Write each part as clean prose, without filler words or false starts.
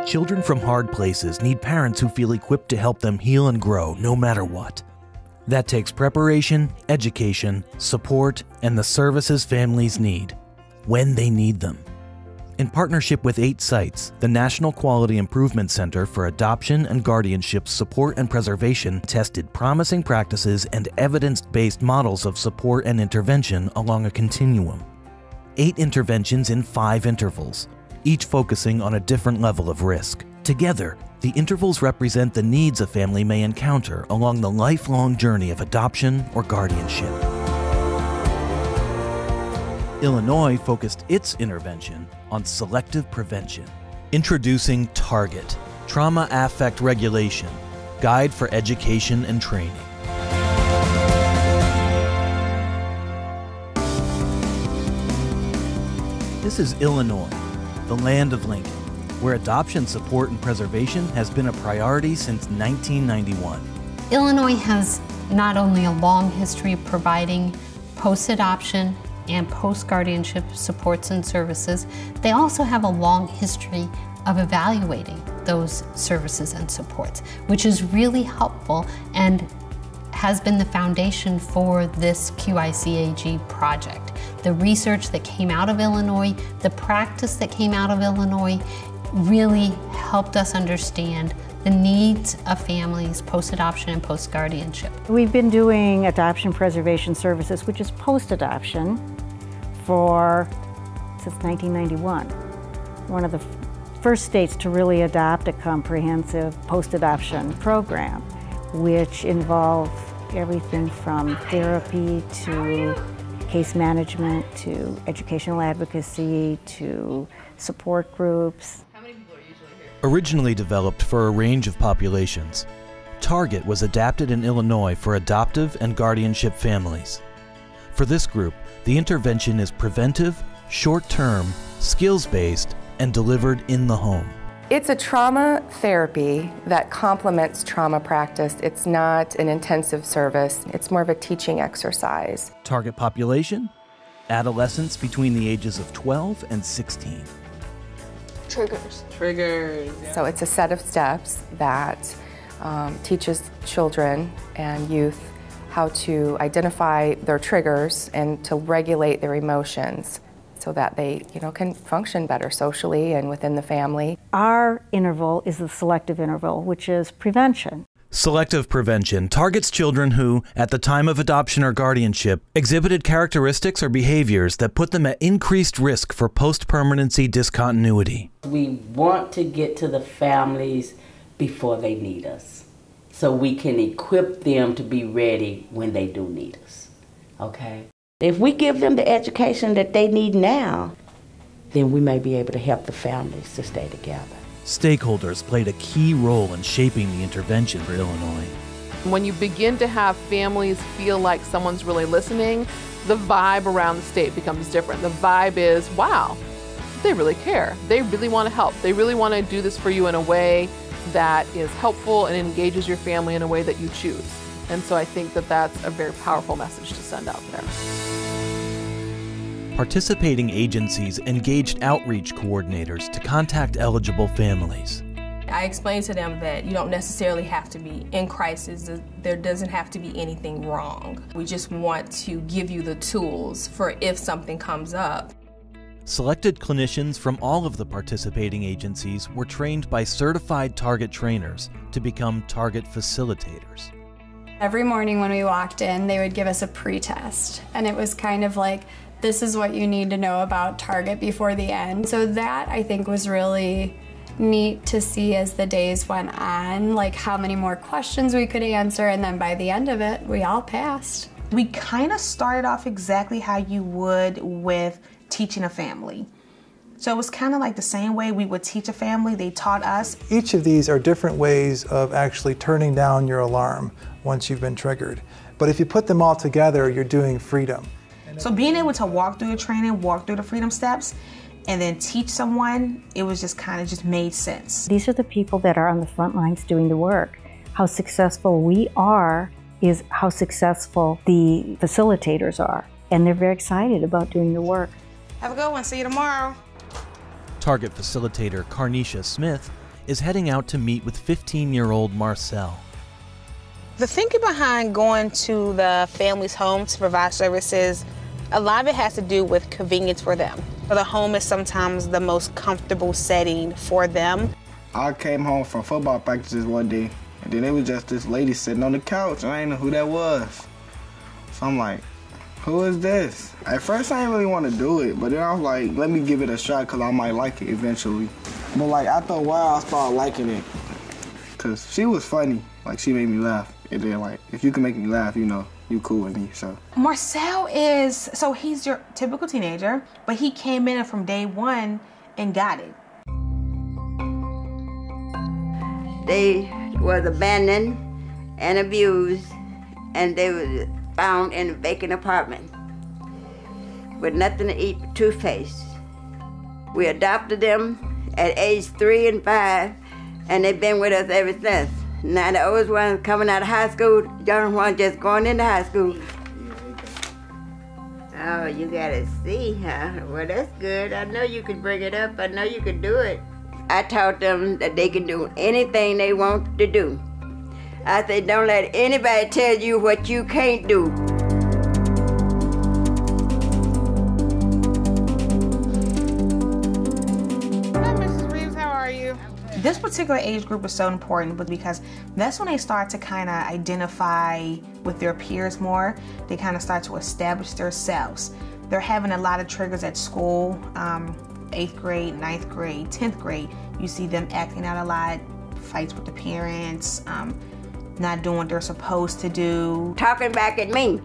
Children from hard places need parents who feel equipped to help them heal and grow no matter what. That takes preparation, education, support, and the services families need when they need them. In partnership with 8 sites, the National Quality Improvement Center for Adoption and Guardianship Support and Preservation tested promising practices and evidence-based models of support and intervention along a continuum. 8 interventions in 5 intervals, each focusing on a different level of risk. Together, the intervals represent the needs a family may encounter along the lifelong journey of adoption or guardianship. Illinois focused its intervention on selective prevention. Introducing Target, Trauma Affect Regulation, Guide for Education and Training. This is Illinois, the land of Lincoln, where adoption support and preservation has been a priority since 1991. Illinois has not only a long history of providing post-adoption and post-guardianship supports and services, they also have a long history of evaluating those services and supports, which is really helpful and has been the foundation for this QIC-AG project. The research that came out of Illinois, the practice that came out of Illinois really helped us understand the needs of families post-adoption and post-guardianship. We've been doing adoption preservation services, which is post-adoption, since 1991. One of the first states to really adopt a comprehensive post-adoption program, which involved everything from therapy to case management to educational advocacy to support groups. How many people are usually here? Originally developed for a range of populations, Target was adapted in Illinois for adoptive and guardianship families. For this group, the intervention is preventive, short-term, skills-based, and delivered in the home. It's a trauma therapy that complements trauma practice. It's not an intensive service. It's more of a teaching exercise. Target population? Adolescents between the ages of 12 and 16. Triggers. Yeah. So it's a set of steps that teaches children and youth how to identify their triggers and to regulate their emotions so that they, can function better socially and within the family. Our interval is the selective interval, which is prevention. Selective prevention targets children who, at the time of adoption or guardianship, exhibited characteristics or behaviors that put them at increased risk for post-permanency discontinuity. We want to get to the families before they need us, so we can equip them to be ready when they do need us, okay? If we give them the education that they need now, then we may be able to help the families to stay together. Stakeholders played a key role in shaping the intervention for Illinois. When you begin to have families feel like someone's really listening, the vibe around the state becomes different. The vibe is, wow, they really care. They really want to help. They really want to do this for you in a way that is helpful and engages your family in a way that you choose. And so I think that that's a very powerful message to send out there. Participating agencies engaged outreach coordinators to contact eligible families. I explained to them that you don't necessarily have to be in crisis. There doesn't have to be anything wrong. We just want to give you the tools for if something comes up. Selected clinicians from all of the participating agencies were trained by certified Target trainers to become Target facilitators. Every morning when we walked in, they would give us a pre-test, and it was kind of like, this is what you need to know about Target before the end. So that, I think, was really neat to see as the days went on, like how many more questions we could answer, and then by the end of it, we all passed. We kind of started off exactly how you would with teaching a family. So it was kind of like the same way we would teach a family, they taught us. Each of these are different ways of actually turning down your alarm once you've been triggered. But if you put them all together, you're doing freedom. So being able to walk through the training, walk through the freedom steps, and then teach someone, it was just kind of just made sense. These are the people that are on the front lines doing the work. How successful we are is how successful the facilitators are. And they're very excited about doing the work. Have a good one, see you tomorrow. Target facilitator Carnisha Smith is heading out to meet with 15-year-old Marcel. The thinking behind going to the family's home to provide services, a lot of it has to do with convenience for them. So the home is sometimes the most comfortable setting for them. I came home from football practices one day, and then it was just this lady sitting on the couch, and I didn't know who that was. So I'm like, who is this? At first, I didn't really want to do it, but then I was like, let me give it a shot because I might like it eventually. But like after a while, I started liking it because she was funny. Like she made me laugh. And then like, if you can make me laugh, you know, you cool with me, so. Marcel is, so he's your typical teenager, but he came in from day one and got it. They was abandoned and abused, and they were found in a vacant apartment with nothing to eat but toothpaste. We adopted them at age 3 and 5, and they've been with us ever since. Now the oldest one coming out of high school, the young one just going into high school. Oh, you gotta see, huh? Well, that's good. I know you could bring it up. I know you could do it. I taught them that they can do anything they want to do. I said, don't let anybody tell you what you can't do. Hi, Mrs. Reeves, how are you? This particular age group is so important because that's when they start to kind of identify with their peers more. They kind of start to establish themselves. They're having a lot of triggers at school, 8th grade, 9th grade, 10th grade. You see them acting out a lot, fights with the parents, not doing what they're supposed to do. Talking back at me,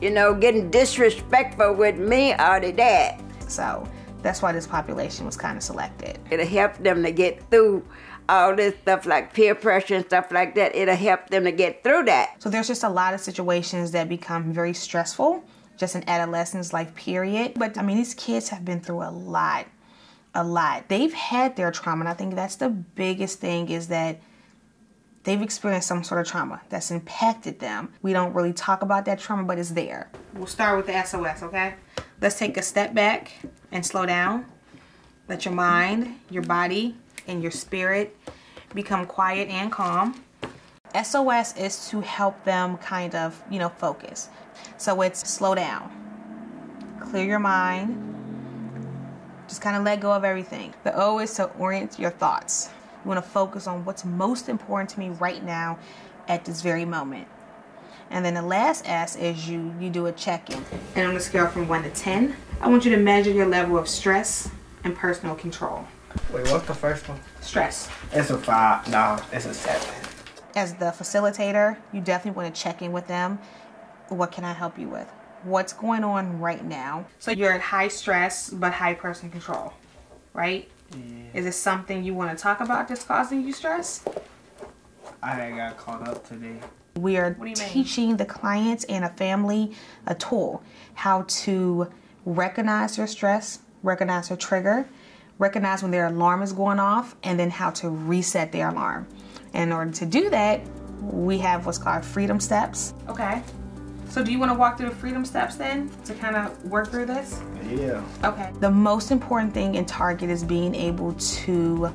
you know, getting disrespectful with me or the dad. So that's why this population was kind of selected. It'll help them to get through all this stuff like peer pressure and stuff like that. It'll help them to get through that. So there's just a lot of situations that become very stressful, just in adolescence life period. But I mean, these kids have been through a lot. They've had their trauma, and I think that's the biggest thing is that they've experienced some sort of trauma that's impacted them. We don't really talk about that trauma, but it's there. We'll start with the SOS, okay? Let's take a step back and slow down. Let your mind, your body, and your spirit become quiet and calm. SOS is to help them kind of, you know, focus. So it's slow down, clear your mind, just kind of let go of everything. The O is to orient your thoughts. You want to focus on what's most important to me right now at this very moment. And then the last S is you do a check-in. And on a scale from 1 to 10, I want you to measure your level of stress and personal control. Wait, what's the first one? Stress. It's a 5. No, it's a 7. As the facilitator, you definitely want to check in with them. What can I help you with? What's going on right now? So you're at high stress, but high personal control, right? Yeah. Is it something you want to talk about that's causing you stress? I got caught up today. We are teaching the clients and a family a tool, how to recognize their stress, recognize their trigger, recognize when their alarm is going off, and then how to reset their alarm. And in order to do that, we have what's called freedom steps. Okay. So do you want to walk through the freedom steps then to kind of work through this? Yeah. Okay. The most important thing in Target is being able to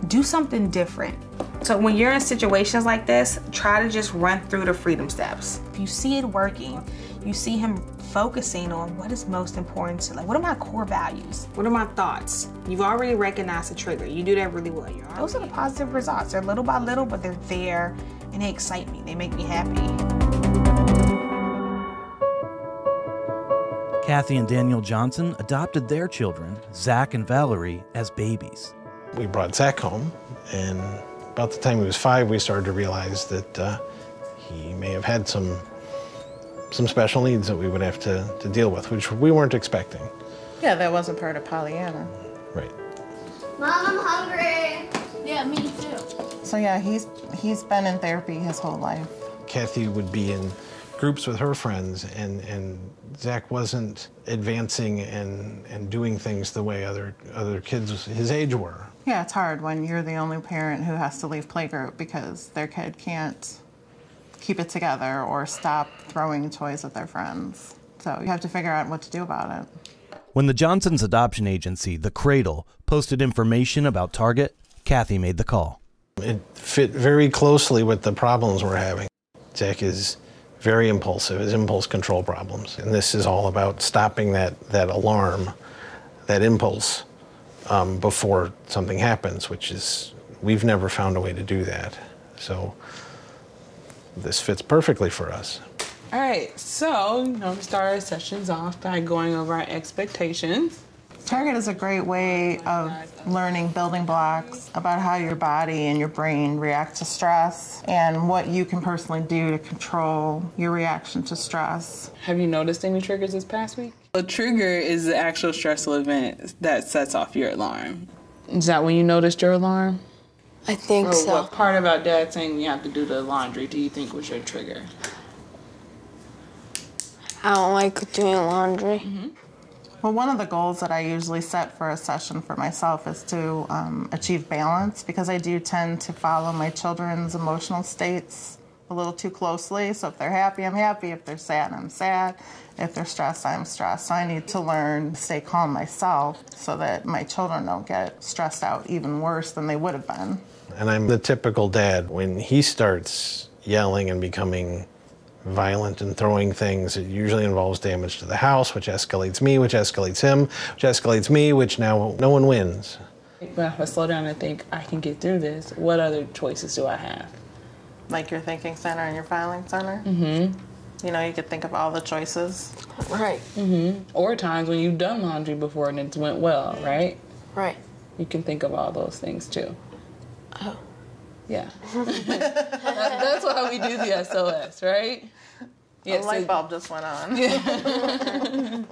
do something different. So when you're in situations like this, try to just run through the freedom steps. If you see it working, you see him focusing on what is most important to, like, what are my core values? What are my thoughts? You've already recognized the trigger. You do that really well. Those are the positive results. They're little by little, but they're there and they excite me. They make me happy. Kathy and Daniel Johnson adopted their children, Zach and Valerie, as babies. We brought Zach home, and about the time he was 5, we started to realize that he may have had some special needs that we would have to deal with, which we weren't expecting. Yeah, that wasn't part of Pollyanna. Right. Mom, I'm hungry. Yeah, me too. So yeah, he's been in therapy his whole life. Kathy would be in groups with her friends, and Zach wasn't advancing and doing things the way other kids his age were. Yeah, it's hard when you're the only parent who has to leave playgroup because their kid can't keep it together or stop throwing toys at their friends. So you have to figure out what to do about it. When the Johnsons' adoption agency, The Cradle, posted information about Target, Kathy made the call. It fit very closely with the problems we're having. Zach is very impulsive, his impulse control problems. And this is all about stopping that alarm, that impulse, before something happens, which is, we've never found a way to do that. So this fits perfectly for us. All right, so we start our sessions off by going over our expectations. Target is a great way of learning building blocks about how your body and your brain react to stress and what you can personally do to control your reaction to stress. Have you noticed any triggers this past week? A trigger is the actual stressful event that sets off your alarm. Is that when you noticed your alarm? I think so. What part about Dad saying you have to do the laundry do you think was your trigger? I don't like doing laundry. Mm-hmm. Well, one of the goals that I usually set for a session for myself is to achieve balance, because I do tend to follow my children's emotional states a little too closely. So if they're happy, I'm happy. If they're sad, I'm sad. If they're stressed, I'm stressed. So I need to learn to stay calm myself so that my children don't get stressed out even worse than they would have been. And I'm the typical dad. When he starts yelling and becoming violent and throwing things, it usually involves damage to the house, which escalates me, which escalates him, which escalates me, which now no one wins. But if I slow down and think, I can get through this, what other choices do I have? Like your thinking center and your filing center? Mm-hmm. You know, you could think of all the choices. Right. Mm-hmm. Or times when you've done laundry before and it went well, right? Right. You can think of all those things too. Oh. Yeah. That's why we do the SOS, right? Yeah, the light bulb just went on. Yeah.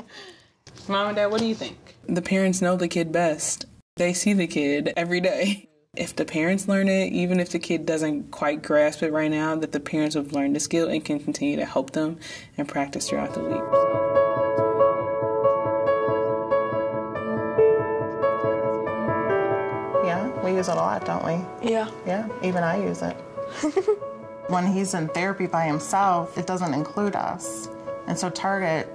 Mom and Dad, what do you think? The parents know the kid best. They see the kid every day. If the parents learn it, even if the kid doesn't quite grasp it right now, that the parents have learned the skill and can continue to help them and practice throughout the week. Yeah, we use it a lot, don't we? Yeah. Yeah, even I use it. When he's in therapy by himself, it doesn't include us. And so Target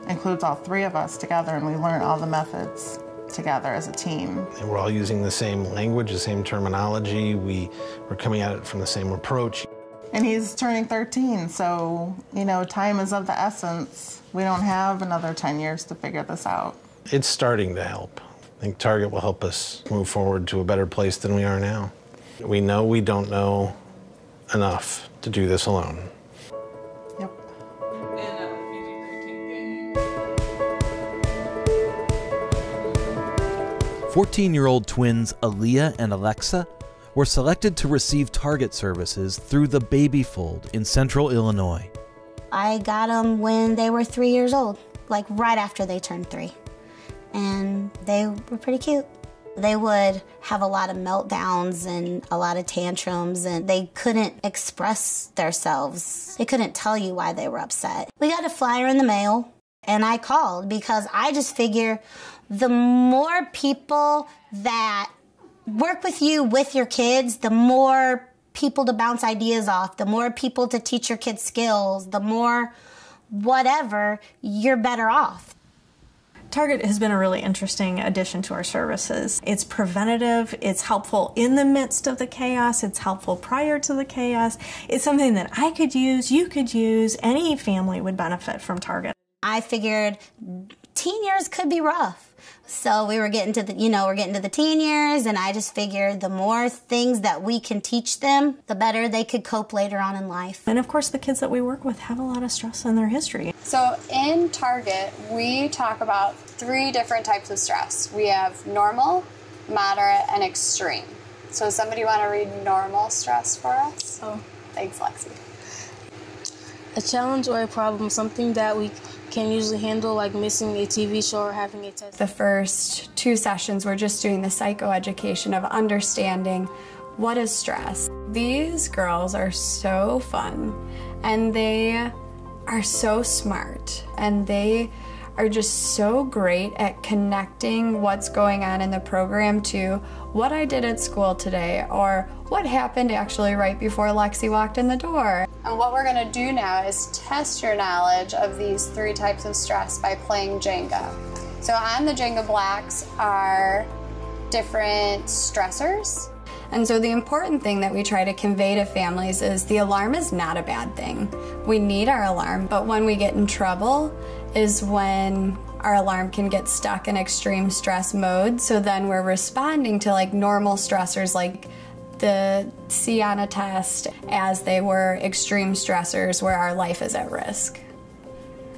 includes all three of us together, and we learn all the methods together as a team. And we're all using the same language, the same terminology. We're coming at it from the same approach. And he's turning 13, so, you know, time is of the essence. We don't have another 10 years to figure this out. It's starting to help. I think Target will help us move forward to a better place than we are now. We know we don't know enough to do this alone. Yep. 14-year-old twins ALEEYA and ALEXYA were selected to receive Target services through the Baby Fold in Central Illinois. I got them when they were 3 years old, like right after they turned 3. And they were pretty cute. They would have a lot of meltdowns and a lot of tantrums, and they couldn't express themselves. They couldn't tell you why they were upset. We got a flyer in the mail, and I called because I just figure the more people that work with you with your kids, the more people to bounce ideas off, the more people to teach your kids skills, the more whatever, you're better off. Target has been a really interesting addition to our services. It's preventative, it's helpful in the midst of the chaos, it's helpful prior to the chaos. It's something that I could use, you could use, any family would benefit from Target. I figured teen years could be rough. So we were getting to the, we're getting to the teen years, and I just figured the more things that we can teach them, the better they could cope later on in life. And of course, the kids that we work with have a lot of stress in their history. So in Target, we talk about 3 different types of stress. We have normal, moderate, and extreme. So somebody want to read normal stress for us? Oh. Thanks, Lexi. A challenge or a problem, something that we can usually handle, like missing a TV show or having a test. The first 2 sessions, we're just doing the psychoeducation of understanding what is stress. These girls are so fun, and they are so smart, and they are just so great at connecting what's going on in the program to what I did at school today, or what happened actually right before Lexi walked in the door. And what we're going to do now is test your knowledge of these 3 types of stress by playing Jenga. So on the Jenga blocks are different stressors, And so the important thing that we try to convey to families is the alarm is not a bad thing. We need our alarm, but when we get in trouble is when our alarm can get stuck in extreme stress mode. So then we're responding to like normal stressors like the C on a test as they were extreme stressors where our life is at risk.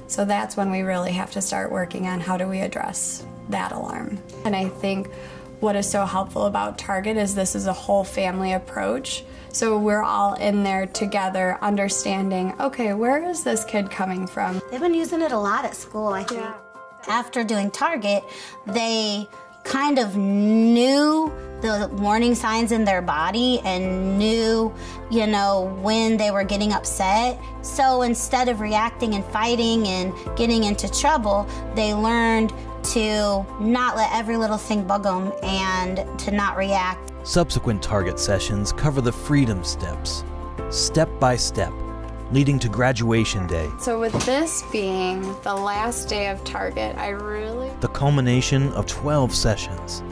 So that's when we really have to start working on how do we address that alarm. And I think what is so helpful about Target is this is a whole family approach. So we're all in there together understanding, okay, where is this kid coming from? They've been using it a lot at school, I think. After doing Target, they kind of knew the warning signs in their body and knew, you know, when they were getting upset. So instead of reacting and fighting and getting into trouble, they learned to not let every little thing bug them and to not react. Subsequent Target sessions cover the freedom steps, step by step, leading to graduation day. So with this being the last day of Target, the culmination of 12 sessions.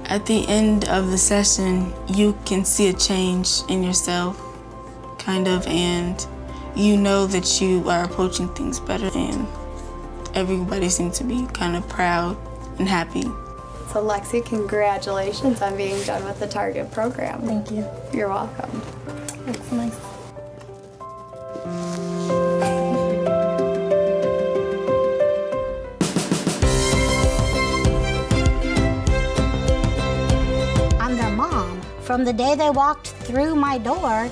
At the end of the session, you can see a change in yourself, kind of, and you know that you are approaching things better, and everybody seems to be kind of proud and happy. So Lexi, congratulations on being done with the Target program. Thank you. You're welcome. That's nice. I'm their mom. From the day they walked through my door,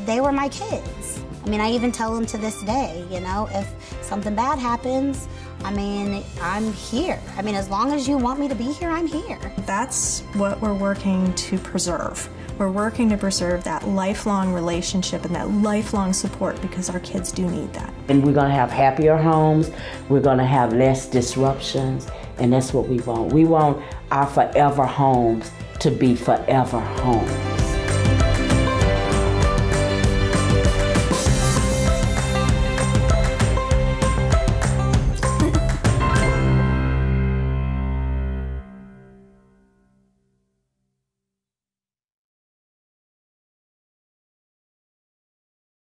they were my kids. I mean, I even tell them to this day, you know, if something bad happens, I mean, I'm here. I mean, as long as you want me to be here, I'm here. That's what we're working to preserve. We're working to preserve that lifelong relationship and that lifelong support because our kids do need that. And we're gonna have happier homes, we're gonna have less disruptions, and that's what we want. We want our forever homes to be forever homes.